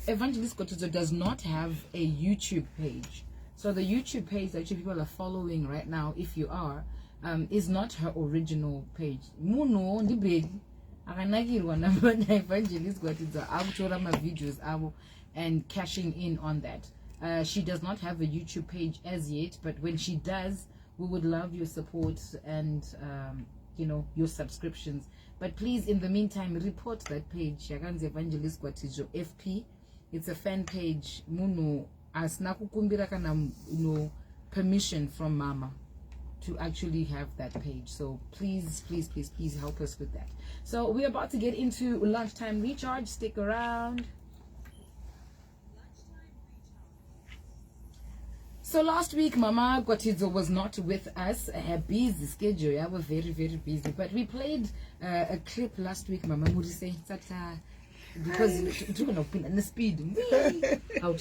Evangelist Gwatidzo does not have a YouTube page. So the YouTube page that you people are following right now, if you are, is not her original page. Muno ndi big akanakirwa na Evangelist Gwatidzo akutora ma videos abo and cashing in on that. She does not have a YouTube page as yet, but when she does, we would love your support and your subscriptions. But please, in the meantime, report that page. Yakanzi Evangelist Gwatidzo FP. It's a fan page. Muno asnakukumbira kana permission from Mama to actually have that page. So please help us with that. So we're about to get into lunchtime recharge. Stick around. So last week, Mama Gwatidzo was not with us. Her busy schedule. I was very, very busy. But we played a clip last week, Mama Murise. Because you're going to in the speed. How are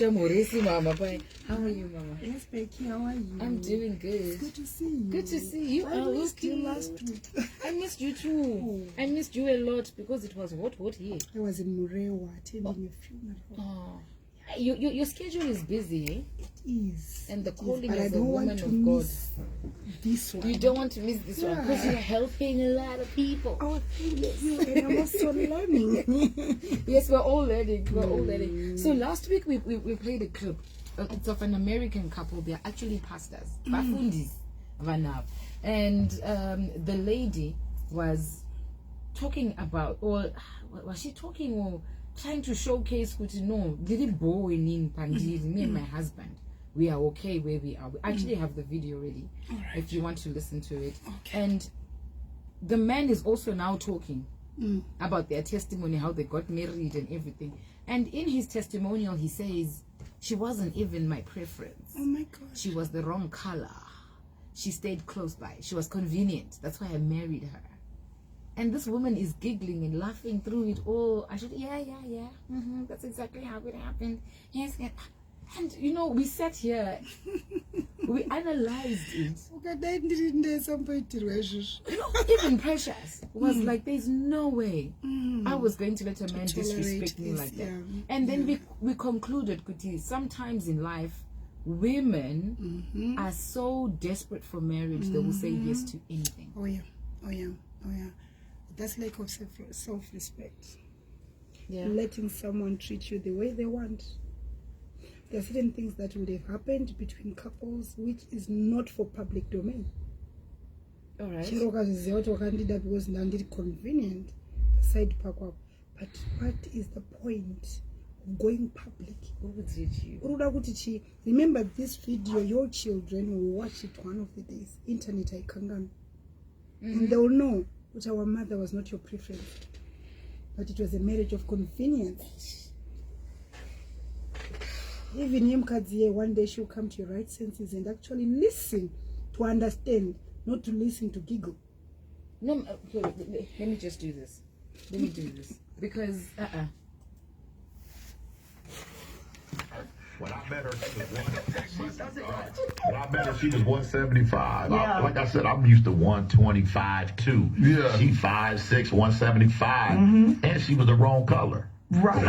you, Mama? Yes, Becky, how are you? I'm doing good. It's good to see you. Good to see you. I missed you last week. I missed you too. I missed you a lot because it was hot here. I was in Murewa attending a funeral. Oh. Your schedule is busy, eh? It is. And the calling but as a woman of God. This one. You don't want to miss this one because you're helping a lot of people. Oh, thank you. And I'm also learning. Yes, we're all learning. We're all learning. So last week we played a clip. It's of an American couple. They're actually pastors. Bafundis. Vanav. And the lady was talking about, or was she talking or trying to showcase me and my husband, we are okay where we are. We actually have the video ready if you want to listen to it. Okay. And the man is also now talking about their testimony, how they got married and everything. And in his testimonial, he says, she wasn't even my preference. Oh my God. She was the wrong color. She stayed close by. She was convenient. That's why I married her. And this woman is giggling and laughing through it all. I said, yeah. That's exactly how it happened. Yes. And, we sat here. We analyzed it. Even Precious was like, there's no way I was going to let a man disrespect me like that. And then we concluded, Kuti, sometimes in life, women are so desperate for marriage, they will say yes to anything. Oh yeah. That's lack of self-respect. Yeah. Letting someone treat you the way they want. There are certain things that would have happened between couples which is not for public domain. All right. Because not convenient. Side pack up. But what is the point of going public? What did you? Remember this video, your children will watch it one of the days. Internet I can and they will know that our mother was not your preference, but it was a marriage of convenience. Even Yemkadzie, one day she'll come to your right senses and actually listen to understand, not to listen to giggle. No, okay, let me just do this. Let me do this because When I met her, she was 175. Yeah. Like I said, I'm used to 125 too. Yeah. She 5'6", 175, and she was the wrong color. Right.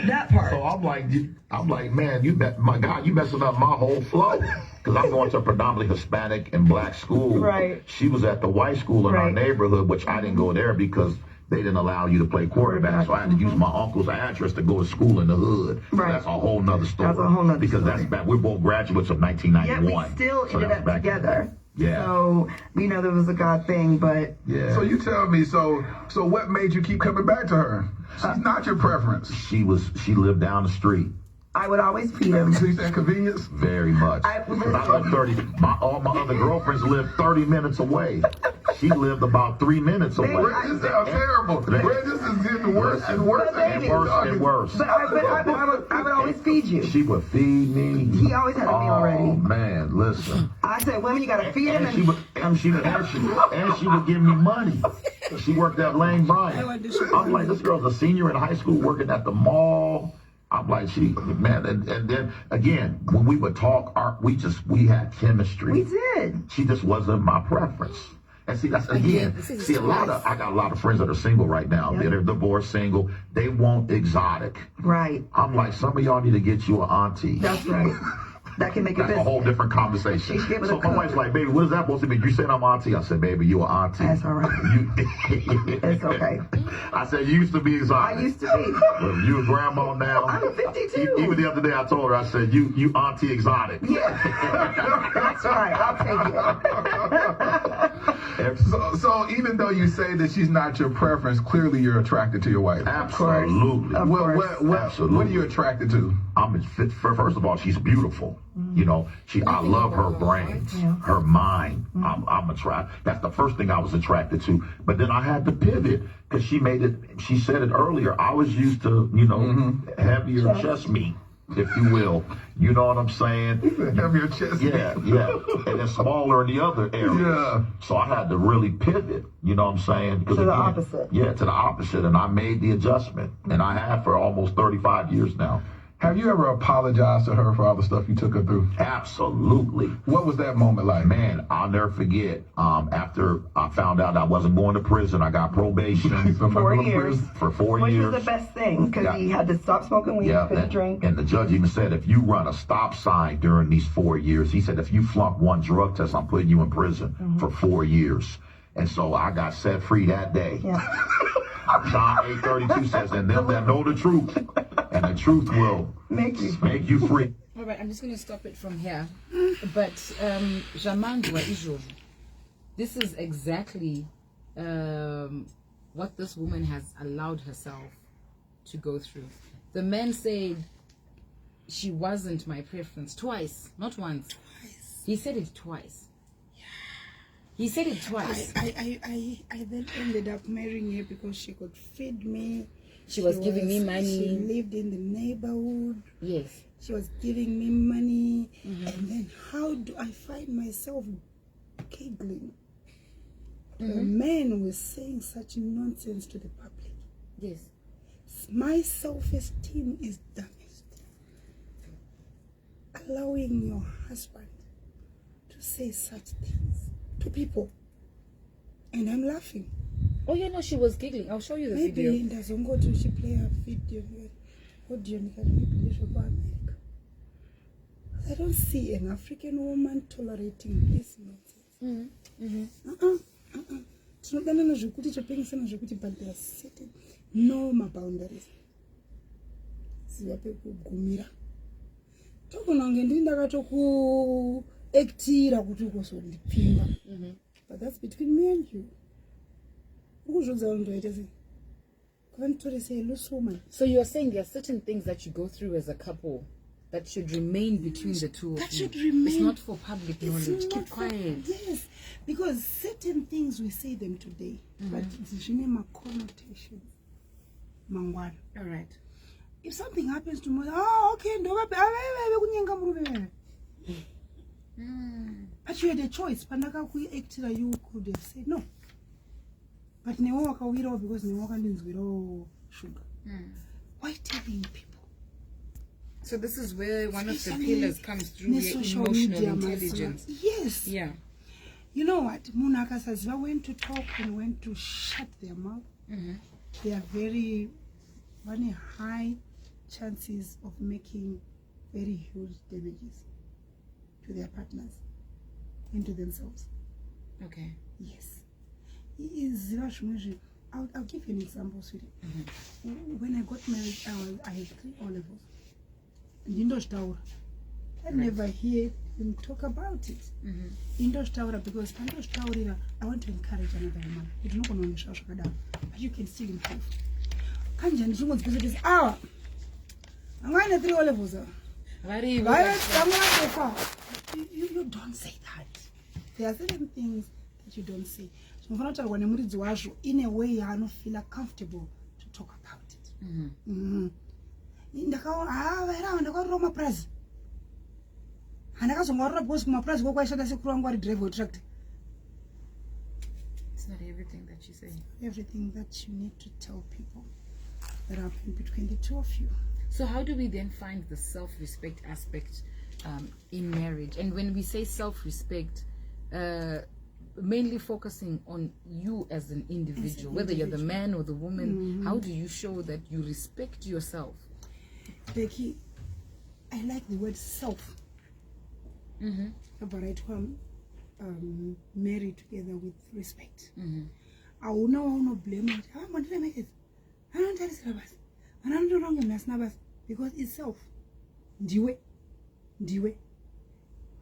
That part. So I'm like, man, you messing up my whole flow. Because I'm going to a predominantly Hispanic and black school. Right. She was at the white school in our neighborhood, which I didn't go there because they didn't allow you to play quarterback, so I had to use my uncle's address to go to school in the hood. Right. So that's a whole nother story. That's a whole nother because story. that's back. We're both graduates of 1991. Yeah, we still ended up together. Yeah. So there was a God thing, but yeah. So you tell me, so what made you keep coming back to her? She's not your preference. She lived down the street. I would always feed him. See that convenience? Very much. I lived 30. All my other girlfriends lived 30 minutes away. She lived about 3 minutes away. This sounds terrible. This is getting worse and worse and worse. But I would always feed you. She would feed me. He always had a meal ready. Oh man, listen. I said, women, you gotta feed him. And she would give me money. She worked at Lane Bryant. I'm like, this girl's a senior in high school working at the mall. I'm like, and then again, when we would talk, we had chemistry. We did. She just wasn't my preference. And see, that's again. See, I got a lot of friends that are single right now. Yep. They're divorced, single. They want exotic. Right. I'm like, some of y'all need to get you an auntie. That's right. That can make That's a whole different conversation. So my wife's like, baby, what is that supposed to mean? You said I'm auntie. I said, baby, you an auntie. That's all right. It's okay. I said, you used to be exotic. I used to be. Well, you a grandma now. I'm 52. Even the other day I told her, I said, you auntie exotic. Yeah. That's right. I'll take it. So even though you say that she's not your preference, clearly you're attracted to your wife. Absolutely. What are you attracted to? First of all, she's beautiful. You know, I love her brains, her mind. I'm attracted. That's the first thing I was attracted to. But then I had to pivot because she said it earlier. I was used to, heavier chest meat, if you will. You know what I'm saying? Heavier chest meat. Yeah. And then smaller in the other areas. Yeah. So I had to really pivot. You know what I'm saying? To the opposite. Yeah, to the opposite. And I made the adjustment. And I have for almost 35 years now. Have you ever apologized to her for all the stuff you took her through? Absolutely. What was that moment like? Man, I'll never forget. After I found out I wasn't going to prison, I got probation. For 4 years. For 4 Which years. was the best thing, because he had to stop smoking weed, couldn't drink. And the judge even said, if you run a stop sign during these 4 years, he said, if you flunk one drug test, I'm putting you in prison for 4 years. And so I got set free that day. Yeah. John 8:32 says, and them that know the truth, and the truth will make you free. All right, I'm just going to stop it from here. But Jamandwa Ijovu, this is exactly what this woman has allowed herself to go through. The man said she wasn't my preference twice, not once. Twice. He said it twice. He said it twice. I then ended up marrying her because she could feed me. She was giving me money. She lived in the neighborhood. Yes. She was giving me money. And then how do I find myself giggling? A man was saying such nonsense to the public. Yes. My self-esteem is damaged. Allowing your husband to say such things to people, and I'm laughing. Oh, you know, she was giggling. I'll show you the Maybe video. Maybe doesn't go to she play her video. America. I don't see an African woman tolerating this nonsense. But there are certain normal boundaries. But that's between me and you. So you're saying there are certain things that you go through as a couple that should remain between the two of you. That should remain. It's not for public knowledge. Keep quiet. Yes, because certain things we say them today, but it's remember connotations. Mangwan. All right. If something happens tomorrow, okay, but you had a choice. You could have said no. But ne walk away because ne walk and sugar. Why telling people? So this is where one of the pillars comes through, your emotional intelligence. Yes. Yeah. You know what? Munaka says when to talk and when to shut their mouth. They are very high chances of making very huge damages to their partners and to themselves. Okay. Yes. I'll give you an example, sweetie. When I got married, I had 3 O-levels. I never hear him talk about it. Because I want to encourage another woman. You don't know but you can still improve. I'm going to 3 O-levels. You don't say that. There are certain things that you don't say. So in a way you don't feel comfortable to talk about it. It's not everything that you say. Everything that you need to tell people that happen between the two of you. So how do we then find the self-respect aspect in marriage? And when we say self-respect, mainly focusing on you as an individual, whether you're the man or the woman. How do you show that you respect yourself? Becky, I like the word self. But right one, married together with respect. I don't know blame it. I want to make it. I don't tell you I don't do wrong in because it's self. Diwe.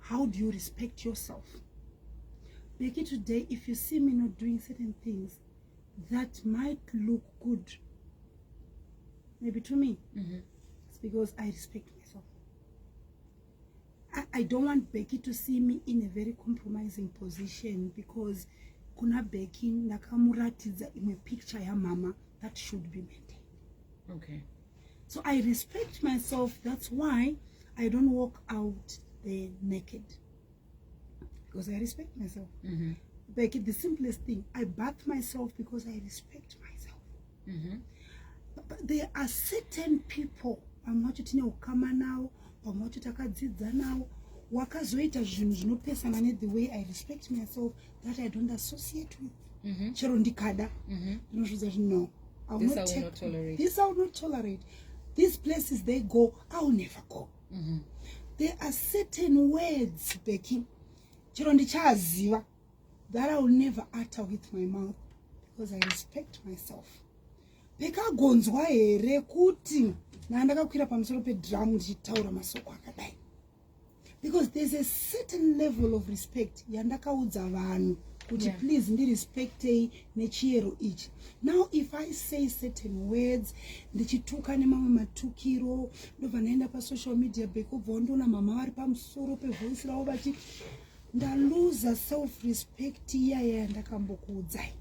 How do you respect yourself? Becky, today, if you see me not doing certain things that might look good, maybe to me, it's because I respect myself. I don't want Becky to see me in a very compromising position because kuna Becky nakamuratidza imwe picture ya mama that should be maintained. Okay. So I respect myself. That's why I don't walk out there naked. Because I respect myself. Becky, the simplest thing, I bath myself because I respect myself. But there are certain people, I'm not to come now, I'm not to takadzidza now, wakazoita zvinhu zvinopesana the way I respect myself that I don't associate with. Chero ndikada. No. I will not tolerate. This I will not tolerate. These places they go, I will never go. There are certain words, Becky, chero ndichaziva, that I will never utter with my mouth because I respect myself. Pekagonzwa here kuti ndakakwira pamusoro pedrum ndichitaura masoko akadai. Because there's a certain level of respect yandakaudza vanhu kuti please ndirespectei nechiero ichi. Now if I say certain words ndichituka nemamwe matukiro ndobva naenda pasocial media bekubva ndona mama vari pamusoro pevoice ravo vati ndaluza self respect iya yandakambokuudzai.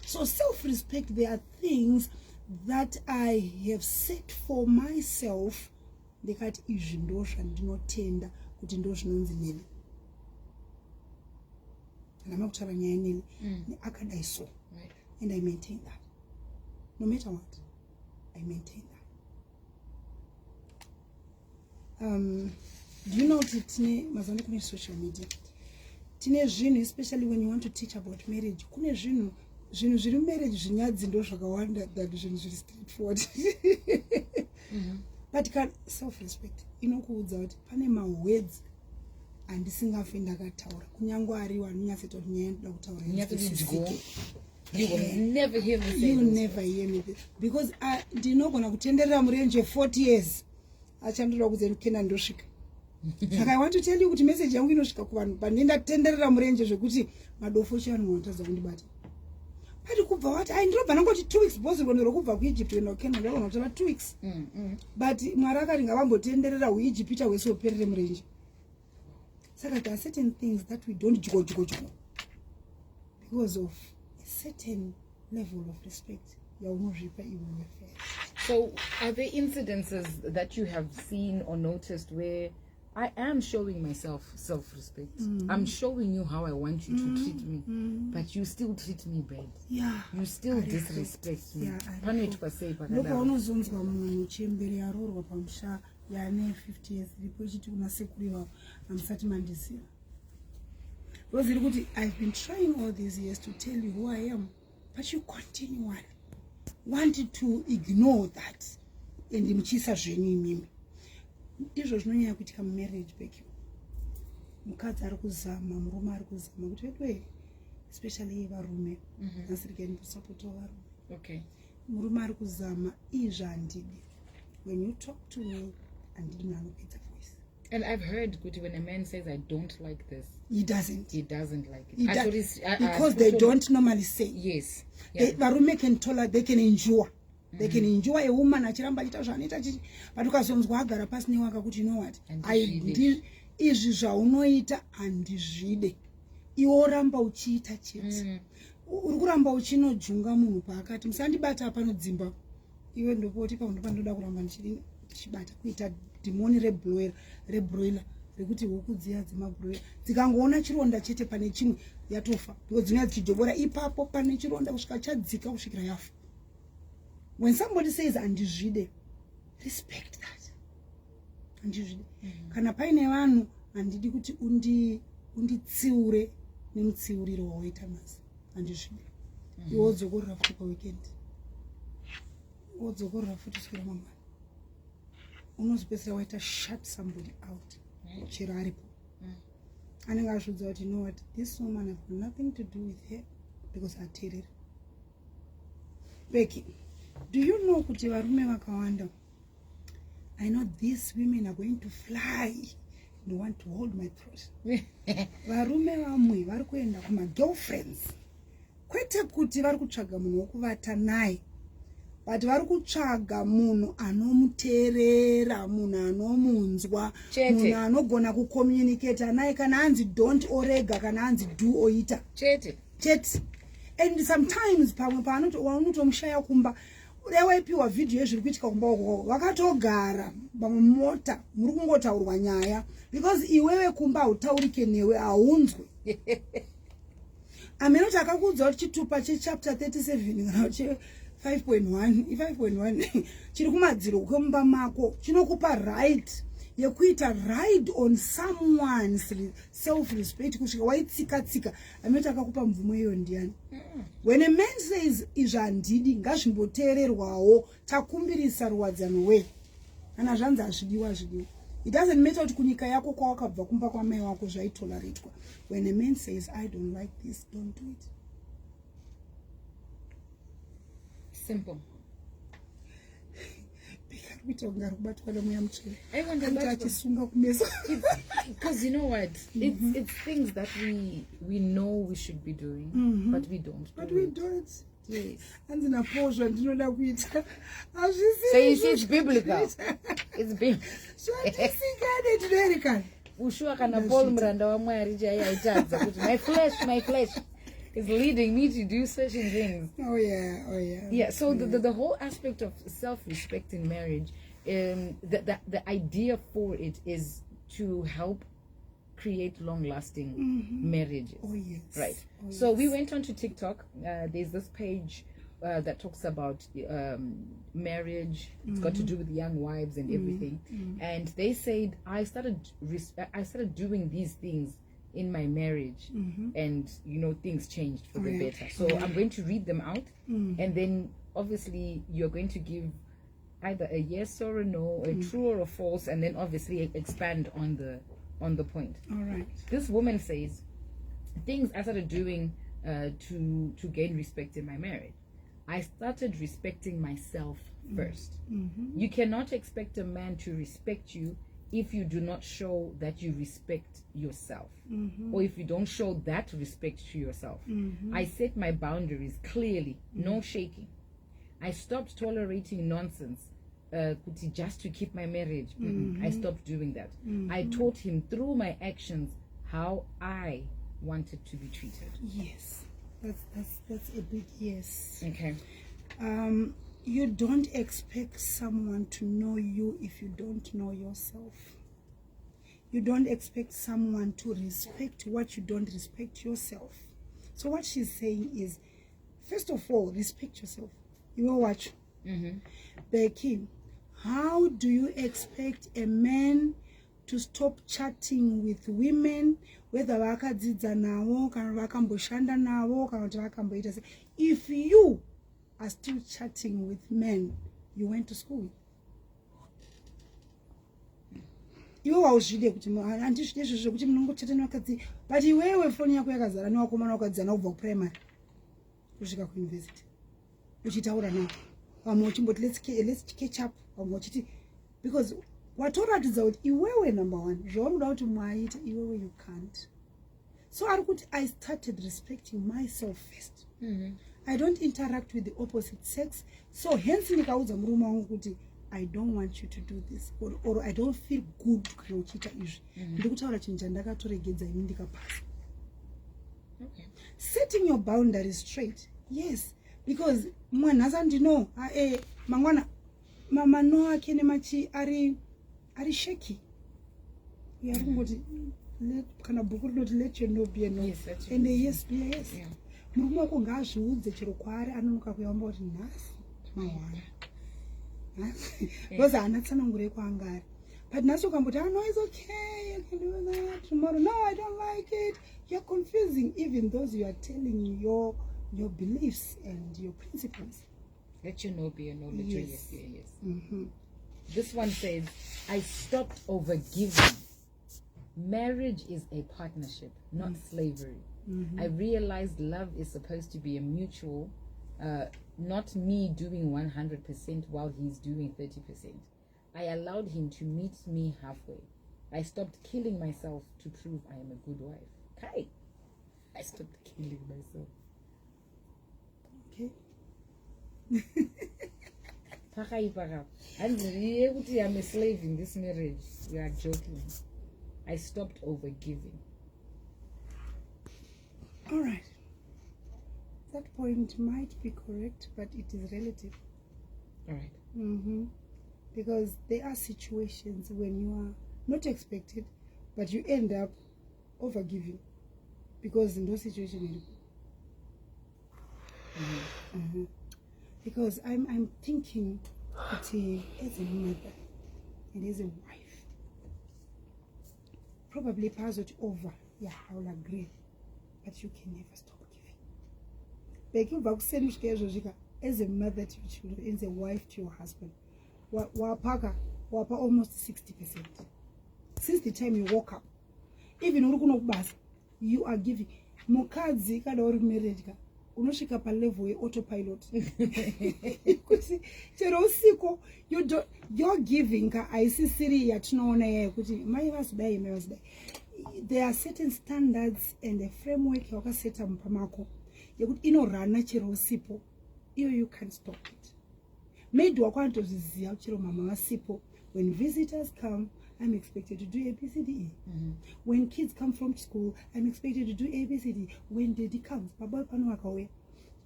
So self respect, there are things that I have set for myself ndikati izvi ndo zvandinotenda kuti ndo zvinonzi neni. And I'm not nyaya akadai so. And I maintain that. No matter what, I maintain that. Do you know tine mazande kune social media? Tine zvinhu, especially when you want to teach about marriage, kune zvinhu zviri marriage zvinyadzi ndo zvakawanda that zvinhu zviri straightforward. But self-respect inokuudza kuti pane mawords andisingafe ndakataura kunyange ari wanonyatsita kuti nyaya ndoda kutaura you will never hear me say you will never hear me because ndinogona kutenderera murenje 40 years achandoda kudze ndikenda ndosvika. Saka I want to tell you kuti message yangu inosvika kuvanhu panendatenderera murenje zvekuti madofo chivanhu vanotadza kundibata. Pati kubva wati ndinobva nangoti 2 weeks bosi rwendo rokubva kuEgypt kuenda kuKenya ndakona kutava 2 weeks. But Mwari akati ngavambotenderera uEgypt hwese uperere murenje. Saka there are certain things that we don't jgo because of a certain level of respect. So are there incidences that you have seen or noticed where I am showing myself self-respect? I'm showing you how I want you to treat me, but you still treat me bad. Yeah. You still disrespect me. Yane 50 years ripochiti kuna sekuru wao amsati mandisiya. Roziri kuti I've been trying all these years to tell you who I am, but you continue wanted to ignore that and mchisa zvenyu imimi. Izvo zvinonyanya kuitika mumarriage Becky. Mukadzi ari kuzama, murume ari kuzama kuti wewe especially varume nasirikeni kusupport varume. Okay. Murume ari kuzama izvo handidi. When you talk to me, and didn't know it's a voice. And I've heard when a man says I don't like this, he doesn't like it. Because they don't normally say. Yes. Yeah. Varume can tolerate, they can endure. They can enjoy a woman achiramba chita zvaneta chichi, but ukazonzwa agara pasi newaka kuti you know what, izvi zvaunoita handizvide, iwo ramba uchiita chete. Uri kuramba uchinojunga munhu paakati musandibata apa nodzimba iwe ndopoti paundo pandoda kuramba ndichibata kuita dhimoni rebroiler rekuti huku dziya dzemabroiler dzikangoona chironda chete pane chimwe yatofa because dzinoya dzichijobora ipapo pane chironda kusvika chadzika kusvikira yafa. When somebody says andizvide, respect that. Andizvide. Kana paine vanhu handidi kuti unditsiure nemutsiuriro wawaita masi handizvidi. Iwe wodzokorera futi paweekend, wodzokorera futi swera mangwana, unozopedzisira waita shut somebody out chero aripo. Anenge azvidza kuti, you know what, this woman have got nothing to do with her because ateerera. Becky, do you know kuti varume vakawanda, I know these women are going to fly and want to hold my throat. Varume vamwe vari kuenda kuma girlfriends, kwete kuti vari kutsvaga munhu wokuvata naye, but vari kutsvaga munhu anomuteerera, munhu anomunzwa, munhu anogona kucommunicate naye kana hanzi don't orega, kana hanzi do oita chete. And sometimes pamwe paunotomushaya kumba, waipiwa vhidhiyo yezviri kuitika kumba uko, wakatogara pamota muri kungotaurwa nyaya, because iwewe kumba hautaurike newe, haunzwe. Amenoti akakuudza kuti chitupa chechapter 37 kana che 5.1 chiri kumadziro kwemumba mako chinokupa right yekuita ride on someone's self-respect kusvika waitsika-tsika. Amenoti akakupa mvumo iyo ndiani? When a man says izvi handidi, ngazvimboteererwawo, takumbirisa ruwadzano we. Kana zvanzi hazvidiwa. It doesn't matter kuti kunyika yako kwawakabva kumba kwamai wako zvaitoleratwa. When a man says I don't like this, don't do it. Simple. Because you know what, it's things that we know we should be doing, but we don't. Yes. And in a portion, you know that we. So you see, it's biblical. It's biblical. So I just think I need American. Ushua kana Paul Mranda wa mwari jaya itaza kuti my flesh is leading me to do certain things. Oh yeah. Yeah. So the whole aspect of self-respect in marriage, the idea for it is to help create long-lasting marriages. Oh yes. Right. So we went on to TikTok. There's this page that talks about marriage. It's got to do with young wives and everything. And they said I started doing these things in my marriage, and things changed for the better. So I'm going to read them out, and then obviously you're going to give either a yes or a no, a true or a false, and then obviously expand on the point. All right. This woman says, things I started doing to gain respect in my marriage. I started respecting myself first. You cannot expect a man to respect you if you do not show that you respect yourself, or if you don't show that respect to yourself. I set my boundaries clearly, no shaking. I stopped tolerating nonsense just to keep my marriage. I stopped doing that. I taught him through my actions how I wanted to be treated. Yes, that's a big yes. Okay. You don't expect someone to know you if you don't know yourself. You don't expect someone to respect what you don't respect yourself. So what she's saying is, first of all, respect yourself. You will watch. Becky, how do you expect a man to stop chatting with women, whether vakadzidza navo kana vakamboshanda navo kana kuti vakamboita sei, if you are still chatting with men you went to school with? Iwe wauzvide kuti handizvide izvozvo kuti munongochata nevakadzi, but iwewe foni yako yakazara nevakomana vakadzana kubva kuprimary kusvika kuuniversity uchitaura navo, vamwe uchimboti let's catch up, vamwe uchiti, because watoratidza kuti iwewe number one zvaunoda kuti mwaita iwewe you can't. So ari kuti I started respecting myself first. I don't interact with the opposite sex, so hence ndikaudza murume wangu kuti I don't want you to do this, or I don't feel good kana uchiita izvi. Ndikutaura chinhu chandakatoregedza ini ndikapasa. Setting your boundaries straight, yes, because mwanhasi ndino mangwana mano ake nemachi ari shaky. Ari kungoti kana bhuku rinoti let your no be a no, and a yes be a yes. Murume wako ngaazviudze chero kwaari anonoka kuyamba kuti nhasi mahwana, because haana tsanangure kwaangari, but nhasi ukamboti no it's okay, today I can do that, tomorrow, no, I don't like it. You're confusing even those you are telling your beliefs and your principles. Let you know, be a knowledge. Yes. Yes. Mm-hmm. This one says, I stopped overgiving. Marriage is a partnership, not slavery. I realized love is supposed to be a mutual, not me doing 100% while he's doing 30%. I allowed him to meet me halfway. I stopped killing myself to prove I am a good wife. Okay. I stopped killing myself. Okay. I'm a slave in this marriage. We are joking. I stopped overgiving. All right. That point might be correct, but it is relative. All right. Mm-hmm. Because there are situations when you are not expected, but you end up overgiving. Because in those situations, because I'm thinking that as a mother and as a wife, probably pass it over. Yeah, I will agree, but you can never stop giving. As a mother to your children, as a wife to your husband, wapa almost 60%. Since the time you woke up, even you are giving. Mukadzi kada uri marriage ka unosvika pa level ye autopilot. Chero usiku you're giving ka aisisiri yatinoona yeye kuti mai vasudai mai vasudai. There are certain standards and a framework yakaseta mupamako yekuti inorana chero usipo iyo you can't stop it. Maid wako anotozviziva chero mama vasipo, when visitors come I'm expected to do ABCDE. When kids come from school, I'm expected to do ABCD. When daddy comes,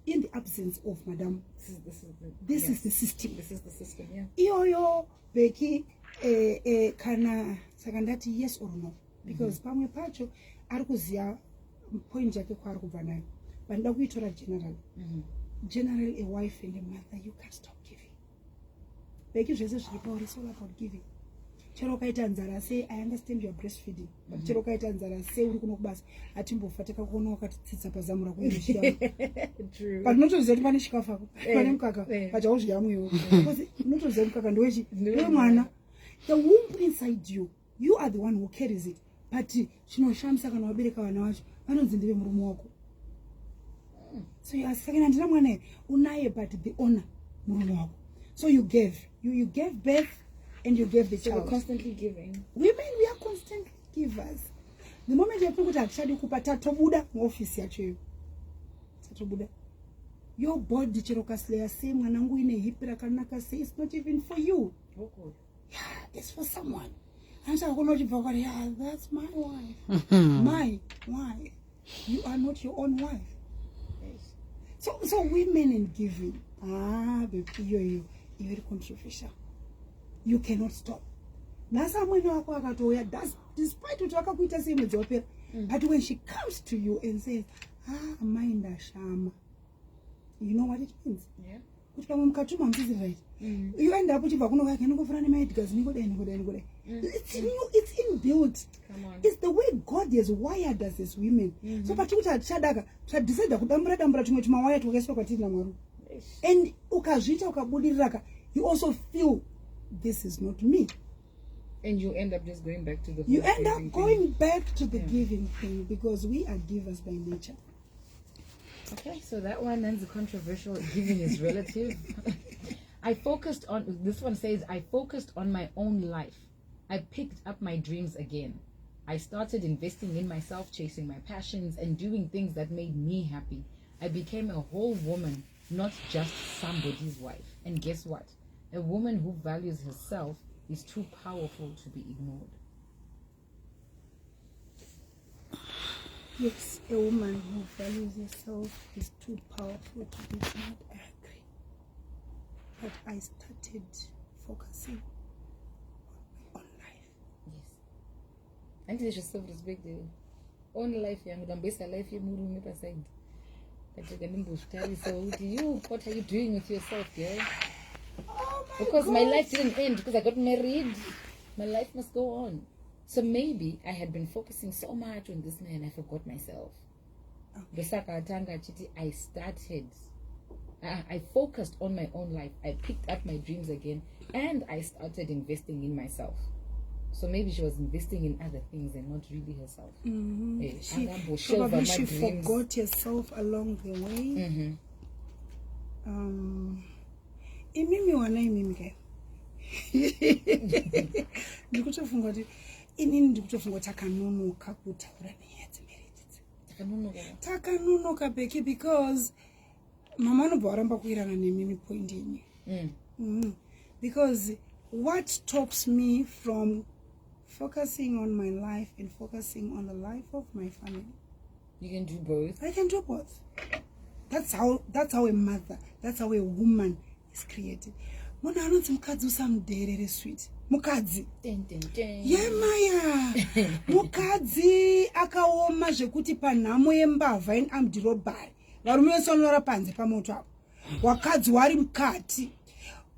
in the absence of madam, this is the system. This is the system, yeah. Iyo Becky, kana sakandati yes or no, because pamwe pacho arikuzia point yake kwa arikubvanayo. But ndakuitora general. General, a wife and a mother, you can't stop giving. Becky zvese zviripo, it's all about giving. Chero kaita nzara say I understand you are breastfeeding, but chero kaita nzara say uri kuno kubasa atimbofa takakuona wakatitsitsa pazamura kuendeshia. True. But notoziva kuti pane chikafu ako pane mukaka pachauzvidya mwewo because notoziva mukaka ndowechi wewe mwana. The womb inside you are the one who carries it, but chinoshamisa kana wabereka vana vacho vanonzi ndive murume wako. So you are saying andina mwana unaye but the honor murume wako. So you gave birth and you gave the child. So we're constantly giving. Women, we are constant givers. The moment you put a child, you put tatobuda office yacho. Tatobuda. Your body chirokasleya say mwanangu ine hipira kanaka say it's not even for you. Okay. Yeah, it's for someone. And so yeah, that's my wife. My wife. You are not your own wife. Yes. So women in giving. You're very controversial. You cannot stop. Nasa mwenye wako akatoya despite utakakuita same job. But when she comes to you and says, mind shama. You know what it means? Yeah. Right. You end up with it's in you, it's inbuilt. Come on. It's the way God has wired us as women. So but you decide and you also feel this is not me. And you end up just going back to the giving thing because we are givers by nature. Okay, so that one ends the controversial. Giving is relative. This one says, I focused on my own life. I picked up my dreams again. I started investing in myself, chasing my passions, and doing things that made me happy. I became a whole woman, not just somebody's wife. And guess what? A woman who values herself is too powerful to be ignored. Yes, a woman who values herself is too powerful to be ignored. I agree. But I started focusing on life. Yes. And it's just self-respect. On life, I'm based on life, you're moving it aside. So, what are you doing with yourself, girl? Oh my because God. My life didn't end because I got married. My life must go on. So maybe I had been focusing so much on this man, I forgot myself. I focused on my own life. I picked up my dreams again, and I started investing in myself. So maybe she was investing in other things and not really herself. Probably she forgot herself along the way. Imimi wana imimi ke. Ndikutofunga kuti inini ndikutofunga takanonoka kutaura nenyaya dzemarriage. Takanonoka Becky because mama anobva waramba kuirana nemimi point inyi. Because what stops me from focusing on my life and focusing on the life of my family? You can do both. I can do both. That's how a mother, that's how a woman is created. Muna anonzi mukadzi usamuderere sweet. Mukadzi. Maya. Mukadzi akaoma zvekuti panhamo yembavha in amdirobhari. Varume vese vanorara panze pamoto apo. Wakadzi wari mukati.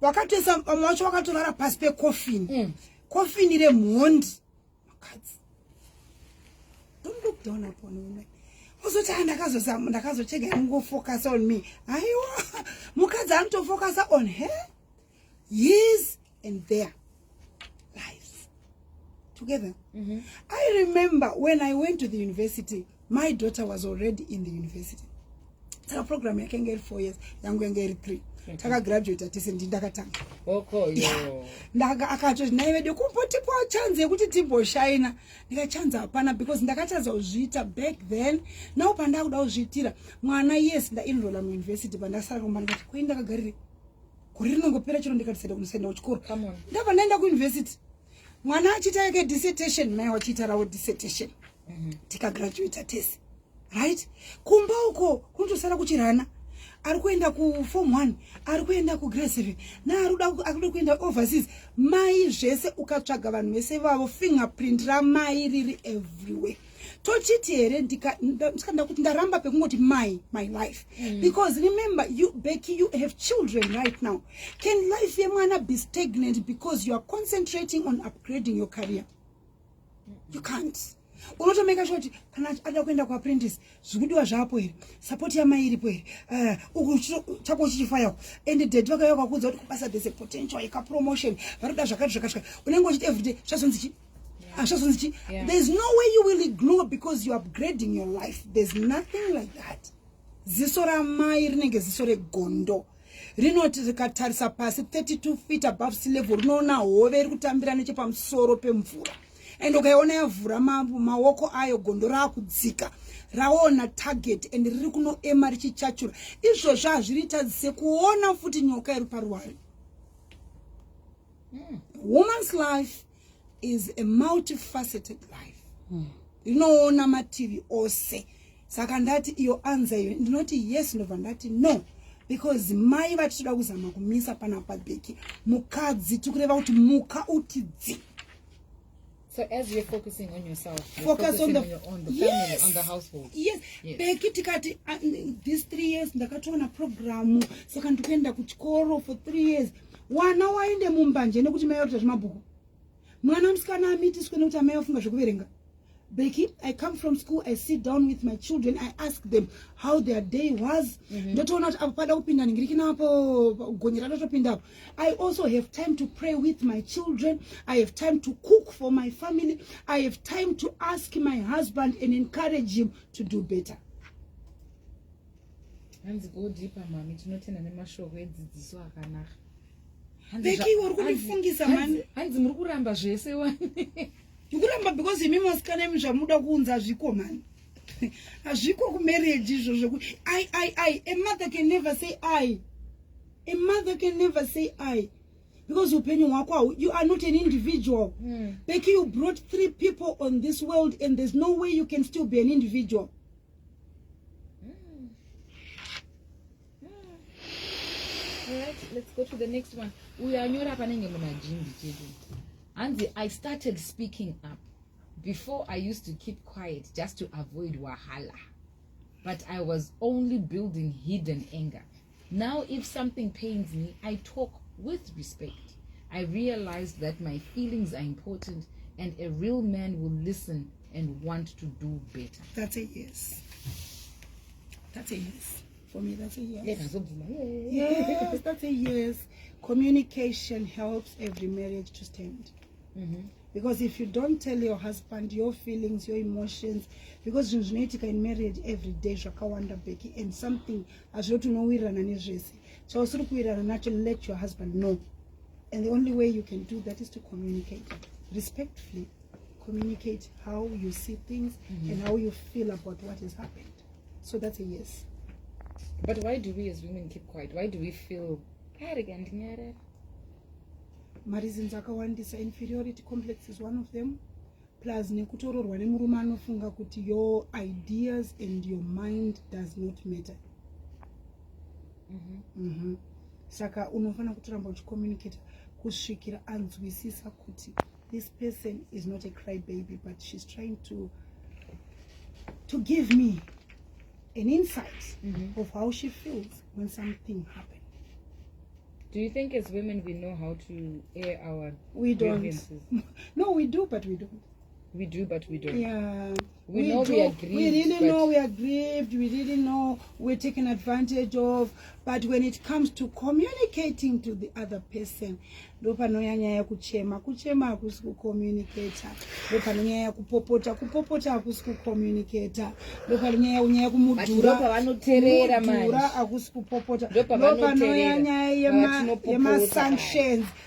Wakatoisa vamwe vacho vakatorara pasi pekofini. Kofini remhondi. Mukadzi. Don't look down upon women. Uzoti ndakazochega ngofocus on me. Aiwa. Mukadzi anotofocus on her, his and their lives together. I remember when I went to the university, my daughter was already in the university. Taka program yake ngeri 4 years, yangu ngeri 3. Taka graduate atise ndakatanga. Ndaga akatoti naiwede kumboti kwa chance yekuti timboshayina. Ndikachanza hapana because ndakataza uzviita back then. Now panda kuda uzviitira. Mwana yes nda enroll mu university pandasara kumba ndikati kuenda kagarire. Kuri rinongopera chiro ndikatisenda kunosenda kuchikoro. Ndabva ndaenda ku university. Mwana achita yake dissertation naye wachita rawo dissertation. Tika graduate atese. Right? Kumba uko kunotosara kuchirana. Ari kuenda ku form 1, ari kuenda ku grade 7, na ari kuenda overseas. Mai zvese ukatsvaga vanhu vese vavo fingerprint ramai riri everywhere. Tochiti here ndikanda kuti ndaramba pekungoti my life. Because remember, you Becky, you have children right now. Can life yemwana be stagnant because you are concentrating on upgrading your career? You can't. Unoto make sure kuti kana ada kuenda ku apprentice zvikudiwa zvapo here, support yamai iripo here, chako chichifaya and date vakayoka kudza kuti kubasa there's a potential yeka promotion varoda zvakati unenge uchiti everyday zvazonzi there's no way you will grow because you are upgrading your life. There's nothing like that. Ziso ramai rinenge ziso regondo rinoti rikatarisa pasi 32 feet above sea level rinoona hove iri kutambira nechepamusoro pemvura. And ukaiona yavhura maoko ayo gondo rakudzika raona target and riri kunoema richichachura. Izvozvo hazviritadzise kuona futi nyoka iri paruware. Woman's life is a multifaceted life. Rinoona mativi ose. Saka ndati iyo anza iyo ndinoti yes ndobva ndati no. Because mai vachitoda kuzama kumisa panapa Becky. Mukadzi tikureva kuti muka utidzi. So as you're focusing on yourself, focus on the family, yes, on the household. Yes. Becky tikati these 3 years ndakatoona program saka ndikuenda kuchikoro for 3 years. Wana waende mumbanje nekuti mai vari zvemabhuku. Mwana musikana amitiswe nekuti mai vafunga zvekuverenga. Becky, I come from school, I sit down with my children, I ask them how their day was. Ndotoona kuti apo pada kupinda ndingiriki napo gonyera ndotopinda apo. I also have time to pray with my children. I have time to cook for my family. I have time to ask my husband and encourage him to do better. Hands go deeper, mommy. Tinotenda nemashoko edzidziso akanaka. Becky, uri kundifungisa man. Hands muri kuramba zvese wani. Ndikuramba because imi masikana mizvamuda kuunza azviko man. Azviko ku marriage izvo zvekuti a mother can never say I. A mother can never say I. Because upenyu hwako, you are not an individual. Becky, you brought 3 people on this world and there's no way you can still be an individual. Alright, let's go to the next one. Uyanyora panenge munajimbi chedu. And I started speaking up. Before I used to keep quiet just to avoid wahala. But I was only building hidden anger. Now if something pains me, I talk with respect. I realized that my feelings are important and a real man will listen and want to do better. That's a yes. That's a yes. For me, that's a yes. Yes, that's a yes. Communication helps every marriage to stand. Because if you don't tell your husband your feelings, your emotions, because genetic in marriage every day, Shakawanda Becky, and something as you to know we run an agency. So naturally let your husband know. And the only way you can do that is to communicate respectfully. Communicate how you see things and how you feel about what has happened. So that's a yes. But why do we as women keep quiet? Why do we feel arrogant? My reasons akawandisa, inferiority complex is one of them. Plus nekutororwa nemurume anofunga kuti your ideas and your mind does not matter. Saka unofana kutoramba uchicommunicate kusvikira anzwisisa kuti this person is not a crybaby, but she's trying to give me an insight of how she feels when something happened. Do you think as women we know how to air our grievances? No, we do, but we don't. We do, but we don't. Yeah. We know we are grieved. We really know we are grieved. We really know we're taken advantage of. But when it comes to communicating to the other person, lopanoyanya kuchema akusiku communicator. Lopanoyanya kupopota akusiku communicator. Lopanoyanya unyaya kumudura akusiku popota. Lopanoyanya yema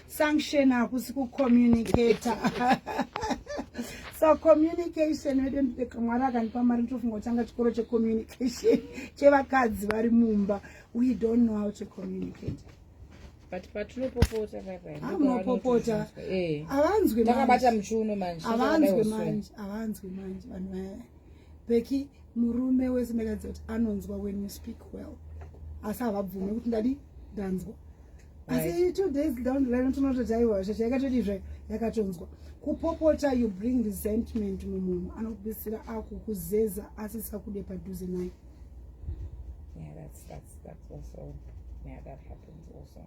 sanction akusiku communicator. So communication, we don't take communication. We don't know how to communicate. But no popota. I'm no popota. Avanzwe manje. Becky, murume wezinekadzi kuti anonzwa when you speak well. Asavabvume kuti ndadi danzwa. Asi 2 days down the line tunototaiwa zvakatodizve yakatonzwa. Kupopota, you bring resentment mumunhu anokubisira akukuzeza asisa kude padhuze naye. Yeah, that's also, yeah, that happens also.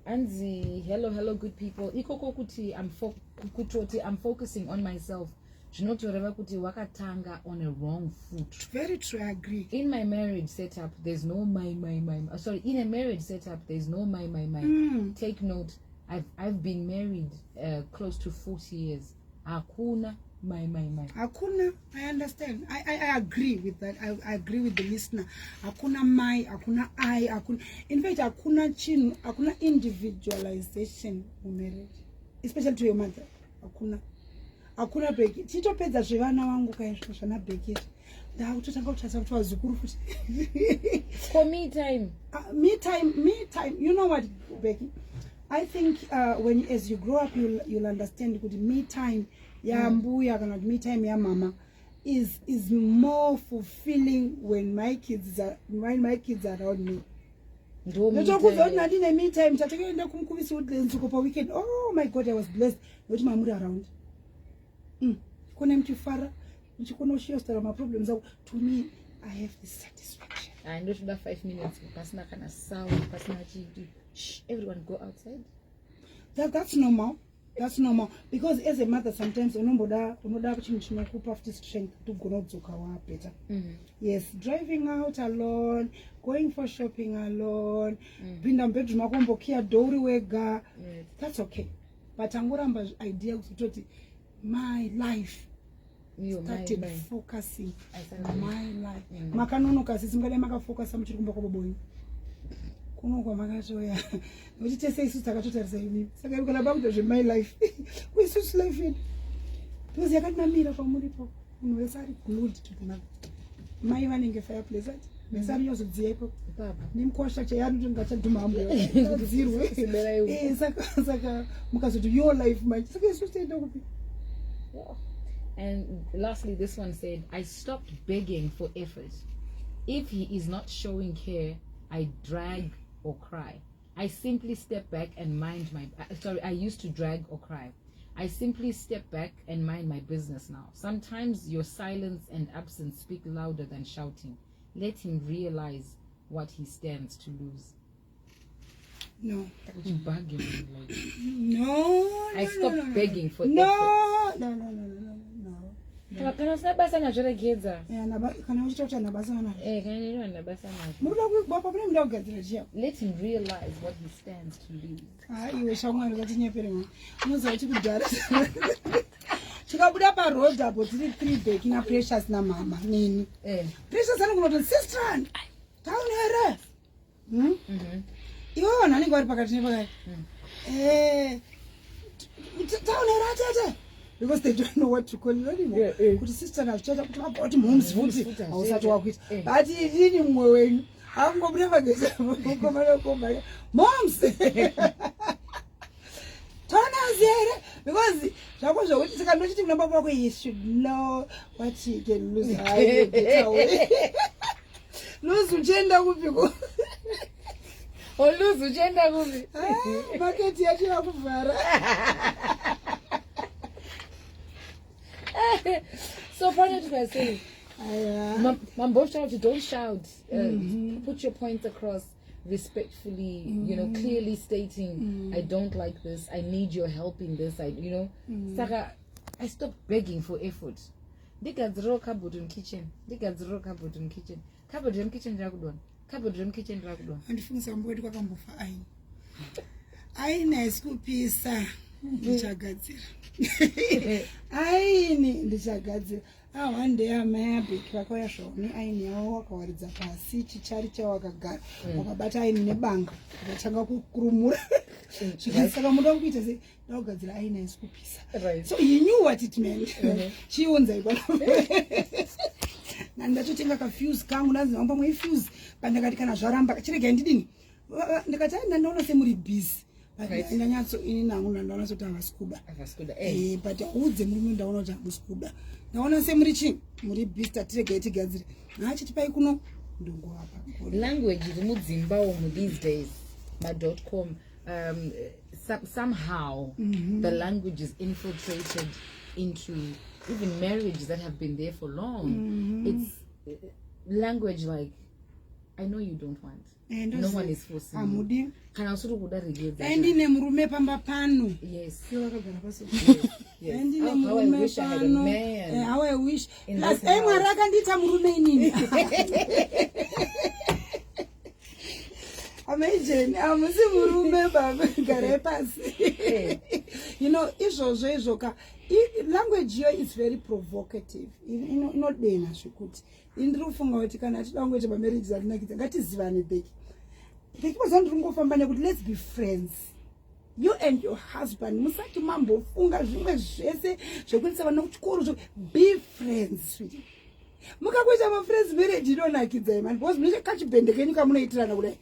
Anzi, hello good people. Ikoko kuti I'm focusing on myself. Zvinotoreva kuti wakatanga on a wrong foot. Very true, I agree. In my marriage setup, there's no my. Sorry, in a marriage setup, there's no my. Take note. I've been married close to 40 years. Hakuna my. Hakuna, I understand. I agree with that. I agree with the listener. Hakuna my, hakuna I, hakuna. In fact, hakuna individualization in marriage, especially to your mother. Hakuna Becky. Chitopedza zvevana vangu kaizvo zvana Becky. Ndakutotanga kutarisa kuti vazukuru futi. For me time. Me time. You know what, Becky? I think when as you grow up, you'll understand that me time ya mbuya kana me time ya mama is more fulfilling when my kids are around me. Me time tatakaenda kumukuvisi woodlands uko pa weekend. Oh my God, I was blessed. Noti mamuri around. Kone mchifara mchikono shiostara my problems. To me, I have this satisfaction. I know to 5 minutes. Pasna kana sound. Pasna chidi. Shh, everyone go outside. That's normal. That's normal. Because as a mother, sometimes unoda kuchinokupa strength to go better. Yes, driving out alone, going for shopping alone, pinda bedroom akombokia dori wega. That's okay. But angoramba idea kutoti my life. Started focusing on my life. Makanonoka sisingale makafocus mchirikumba kwa boboyi. Kunokwa makatoya. Uchitese isu takatotarisa ini. Saka yukala bakuta my life. Kuisusu life yedu. Because yakatinamira pamuripo. Munhu wese ari glued to the mother. Mai vanenge fireplace ati. Mesari yozodziya ipo. Nimkwasha chayanu ngachadhuma ambo. Dzirwe. Saka mukazoti your life manje. Saka isu tenda kupi. Yeah. And lastly, this one said, I stopped begging for effort. If he is not showing care, I drag or cry. I simply step back and mind my... I used to drag or cry. I simply step back and mind my business now. Sometimes your silence and absence speak louder than shouting. Let him realize what he stands to lose. No. Bugging, no. I stopped begging for no. effort. No. Kana usabasa nazvo regedza. Kana uchitota nabasa nazo. Kana nabasa nazo. Muruda kubva pane munda kugadzira chiya. Let him realize what he stands to lose. Iwe shamwari ngatinyepere mwana. Unoziva kuti kudhara. Chikabuda paroad apo tiri 3 bag na Precious na mama nini. Precious anokunoti sister. Town here. Iwe wana ninge vari pakati nepakati. Town here tete. Because they don't know what to call it anymore. Kuti sister nachichata kuti vaboti moms futi hausati wakuita. But ini mumwe wenyu. Hakungobuda pageza mukomana moms. Tona zere because zvako zvokuti saka ndochiti kuna baba wako he should know what he can lose. Lose uchenda kupiko. Lose uchenda kupi. Market yacho yakuvhara. So funny to say, Mambo shout, don't shout. Put your points across respectfully, you know, clearly stating, I don't like this, I need your help in this, Saka, I stopped begging for effort. They got zero cupboard in kitchen. Cupboard in kitchen dragudon. Andifunisa mbodi kwakambofa aini. Aini isikupisa. Ndichagadzira. Aini ndichagadzira. One day amai abeki vakauya zvoni aini yavo wakawaridza pasi chichari chawakagara wakabata aini nebanga vakatanga kukurumura saka muda kuita sei ndakugadzira aini haisi kupisa. So he knew what it meant. Chiunza ikwana nandatotenga kafuse kangu ndazimamba muifuse pandakati kana zvaramba chirega ndidini ndikati ndandaona semuri busy. Ndanyatso ini nangu ndaona kuti avasikuda. But udze murume ndaona kuti amusikuda. Ndaona semuri chi muri bista tirege tigadzire. Chitipai kuno ndungu hapa. Language is mudzimba omu these days. .com somehow the language is infiltrated into even marriages that have been there for long. It's language like, I know you don't want. No one is forcing you. Kana usuru kuda regeza. Ndine murume pamba pano. Yes. Yes. Ndine murume pano. How I wish. Last time waraka ndita murume inini. Amazing. Amusi murume baba gare pasi. You know, izvoka. Language here is very provocative. Not bena shikuti. Indrufunga kuti kana tidangoita pamarriage atinakita ngatizivane beki. Beki bazandrungofamba nekuti let's be friends. You and your husband musati mambofunga zvimwe zvese zvekuitisa vana kuchikoro zvo. Be friends, sweetie. Mukakuita ma-friends marriage inonakidza imani because munenge kachibhendekeni kamunoitirana kudai.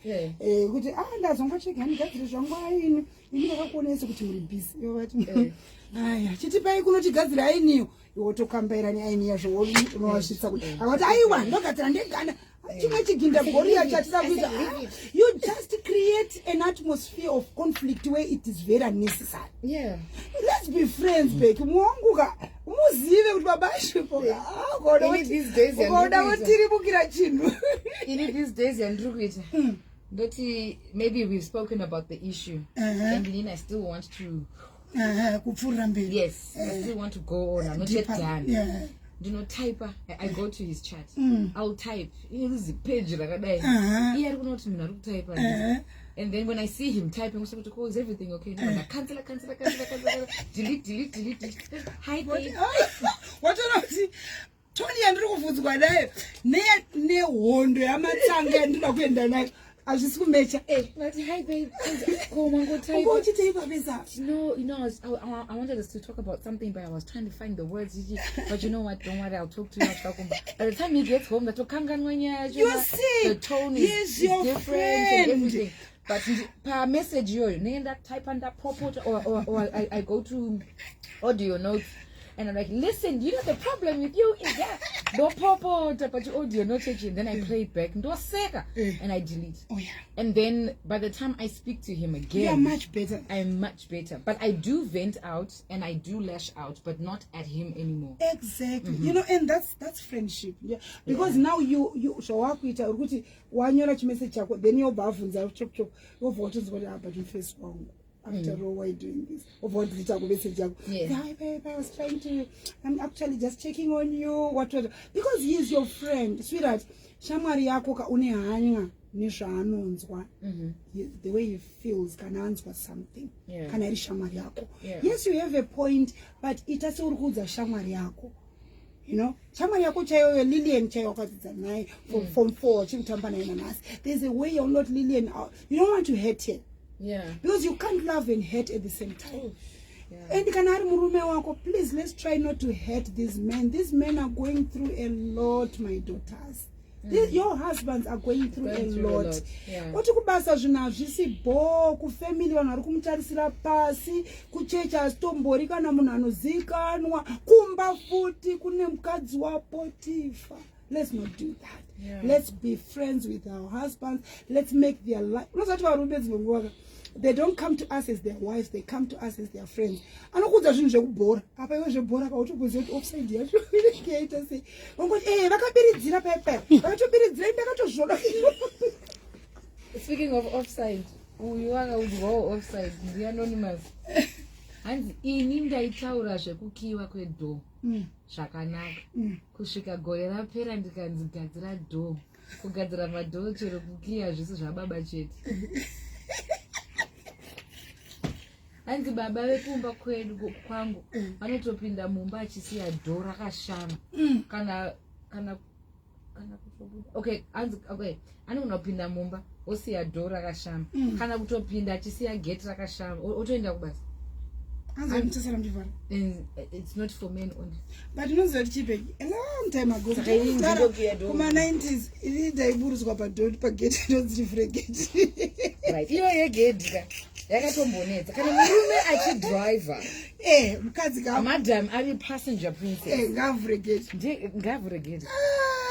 Kuti ndazongacheka ndigadzire zvangu aini. Ini ndakakuonesa kuti muri busy. Yovati aya chitipai kunotigadzira ainiyo wotokambairani aini yazvo unovasvitsa kuti avati aiwa ndogadzira ndegana chimwe chiginda goriya chatida kuita. You just create an atmosphere of conflict where it is very unnecessary. Let's be friends beki muonguka muzive kuti baba ashipo ukoda wotiribukira chinhu. In these days andiri kuita ndoti maybe we've spoken about the issue and then I still want to kupfurira mberi. Yes, I still want to go on. I'm not yet done. Do not type. I go to his chat. I'll type. This is a page rakadai. And then when I see him typing, what's to call? Is everything okay? No, cancel. Delete. Hi, babe. What are you? Tony and Rufus were there. Ne wonder. I'm not saying that. I was just going to hi babe, go on, go type. No, you know, I wanted us to talk about something, but I was trying to find the words. But you know what? Don't worry, I'll talk to you. By the time he gets home, the tone is different and everything. But per message, you name that type and that pop out, or I go to audio notes. And I'm like, listen, you know the problem with you is that no pop out, but your audio not taking. Then I play it back and I delete. And then by the time I speak to him again, you're much better. I'm much better. But I do vent out and I do lash out, but not at him anymore. Exactly. You know, and that's friendship. Because now you show up with a one year message, then you're buffing, chop, you're voting for the face wrong. After all, why are you doing this? Of what did you message? Hi, babe, I was trying to, I'm actually just checking on you. What? Because he is your friend, sweetheart. Shamari yako ka une hanya nisha anonzwa. The way he feels can answer something. Kana iri shamari yako. Yes, you have a point, but itase urikudza shamari yako. You know, shamari yako chayo Lillian chayo kwadzidza naye from 4 chimutamba naye nanasi. There's a way you're not Lillian. You don't want to hate her. Because you can't love and hate at the same time. And kanari murume wako, please, let's try not to hate these men. These men are going through a lot, my daughters. Your husbands are going through a lot. Oti kubasa zvina zvisi bo ku family vanhu vari kumutarisira pasi ku church asitombori kana munhu anozikanwa kumba futi kune mukadzi wapotifa. Let's not do that. Let's be friends with our husbands. Let's make their life. They don't come to us as their wives, they come to us as their friends. Anokudza zvinhu zvekubhora. Apa iwe zvebhora kautokuziva kuti offside yacho inenge sei. Wangoti vakabiridzira pepe. Vakatobiridzira ndakatozvoda. Speaking of offside, uyu wakaudzwawo offside, the anonymous. Hanzi ini ndaitaura zvekukiwa kwedho zvakanaka. Kusvika gore rapera ndikanzi gadzira dho. Kugadzira madho chero kukiya zvisi zvababa chete. Hanzi baba vekumba kwedu kwangu vanotopinda mumba achisiya dho rakashama kana okay anogona kupinda mumba osiya dho rakashama kana kutopinda achisiya gate rakashama otoenda kubasa. It's not for men only. But you know that chipe a long time ago. Kuma 90s ini ndaiburudzwa padho pagate ndonzi frigate. Right. Iyo gate yakatombonetsa kana murume achidriver mukadzi ka madam ari passenger princess ngavure gate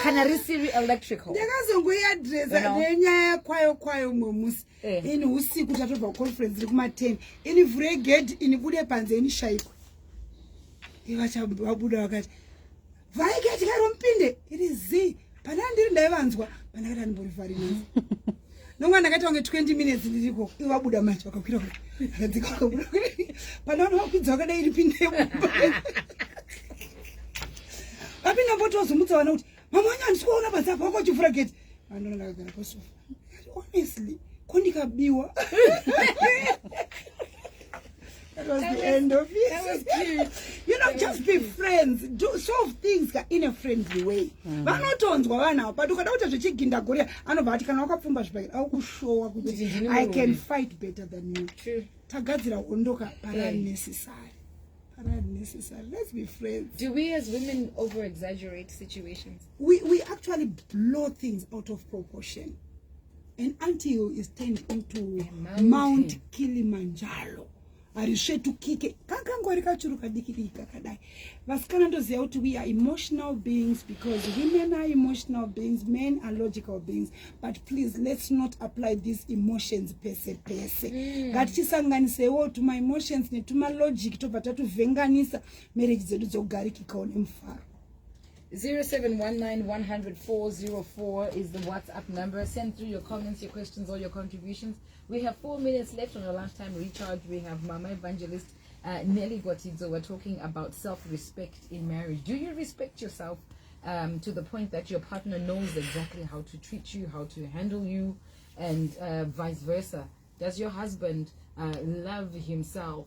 kana risiri electrical ndakazongoiadressa nenyaya kwayo mwemusi ini usiku tatobva conference iri kuma10 ini vhure gate ini bude panze ini shaikwa vachabuda vakati vhai gate karompinde iri z pana ndiri ndaivanzwa pandakati andimbori nasi nonga ndakati wange 20 minutes ndiriko iwabuda manje wakakwira akadzika wakabuda pana wakwidza wakadai ripinde apinda mbotozomutsa vana kuti mama wangu andisikuona basa apa wako chivhura gate andona ndakagara pasofa honestly kondikabiwa. That was the end of it. That was cute. You know, just be friends. Do solve things in a friendly way. Vanotonzwa vana but ukadauta zvechiginda goria anobva ati kana wakapfumba zvipakira aukushowa kuti I can fight better than you. True. Tagadzira hondoka necessary. Let's be friends. Do we as women over exaggerate situations? We actually blow things out of proportion. And until it's turned into Mount Kilimanjaro. Arishetukike kakangori kachuruka diki kakadai vasikana ndoziva kuti we are emotional beings because women are emotional beings, men are logical beings, but please let's not apply these emotions pese ngatichisanganisewo tuma emotions netuma logic tobva tatuvhenganisa marriage dzedu dzogarikikawo nemufaro. 0719104004 is the WhatsApp number. Send through your comments, your questions, or your contributions. We have 4 minutes left on our lunchtime recharge. We have Mama Evangelist Nelly Gwatidzo. We're talking about self-respect in marriage. Do you respect yourself to the point that your partner knows exactly how to treat you, how to handle you, and vice versa? Does your husband love himself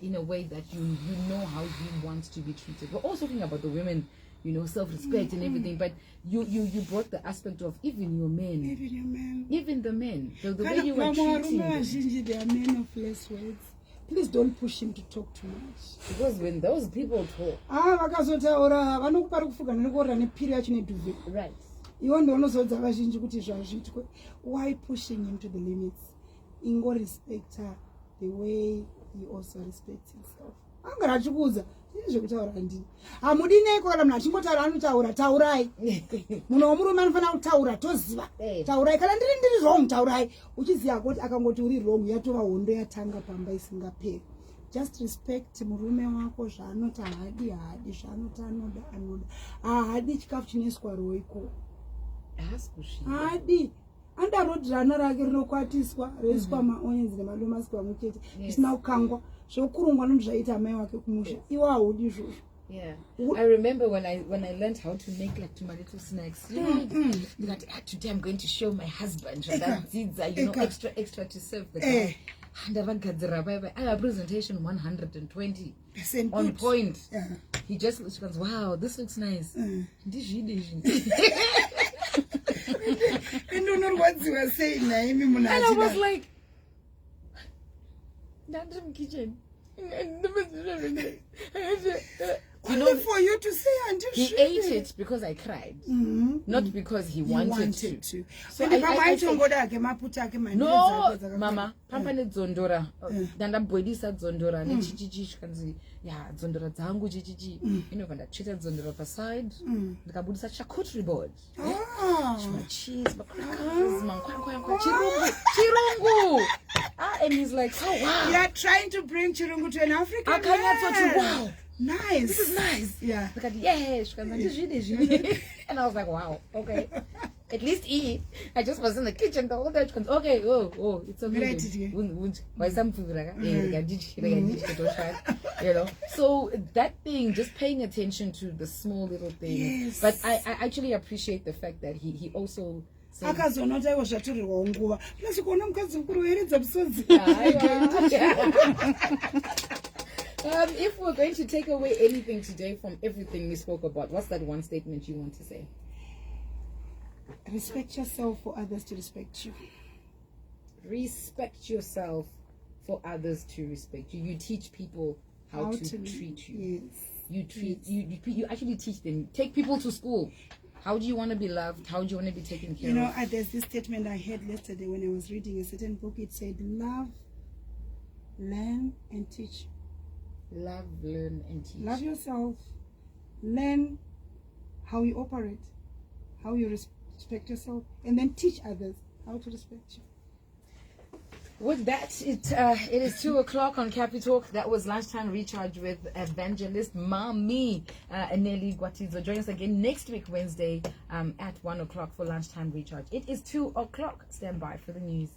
in a way that you know how he wants to be treated? We're also talking about the women, you know, self-respect and everything, but you brought the aspect of even your men. Even the men. The way you are treating them. They are men of less words. Please don't push him to talk too much. Because when those people talk... Right. Why pushing him to the limits? Ingo respect her the way he also respects himself. Hamudineko kana munhu achingotaura anotaura taurai munhu womurume anofanira kutaura toziva taurai kana ndiri wrong taurai uchiziva kuti akangoti uri wrong yatova hondo yatanga pamba isingaperi. Just respect murume wako zvaanoti haadi zvaanoti anoda haadi chikafu chinoiswa roiko haadi andarodhana rake rinokwatiswa roiswa maonyens nemadomasi pamwechete zvisina kukangwa zvokurungwa nozvaita amai wake kumusha iwe haudi izvozvo. Yeah, I remember when I learned how to make like my little snacks. You know, like today I'm going to show my husband that you know extra to serve the guy. And I have presentation 120 on point. He just goes, wow, this looks nice. And you know what you were saying, and I was like, that's in kitchen. You know, for you to say until he ate it because I cried, not because he wanted to. So I said, no, Mama, Papa ne zondora, danda boidisa zondora, ne chichichi kanzi, ya zondora zangu chichichi. You know, when I treated zondora aside, the kabudisa charcuterie board. My cheese, my crackers, my chirungu. And he's like, oh wow. You are trying to bring chirungu to an African man. Wow. Nice. This is nice. Yeah. Look at and I was like, wow, okay. At least eat. I just was in the kitchen the whole day. Okay, oh, it's okay. Why some food you know? So that thing, just paying attention to the small little things. Yes. But I actually appreciate the fact that he also if we're going to take away anything today from everything we spoke about, what's that one statement you want to say? Respect yourself for others to respect you. Respect yourself for others to respect you. You teach people how to treat you. Yes. You actually teach them. Take people to school. How do you want to be loved? How do you want to be taken care of? You know, there's this statement I heard yesterday when I was reading a certain book. It said, love, learn, and teach. Love, learn, and teach. Love yourself. Learn how you operate, how you respect yourself, and then teach others how to respect you. With that, it is 2:00 on Capi Talk. That was Lunchtime Recharge with Evangelist Mommy BeckyK Gwatidzo. Join us again next week, Wednesday, at 1:00 for Lunchtime Recharge. It is 2:00. Stand by for the news.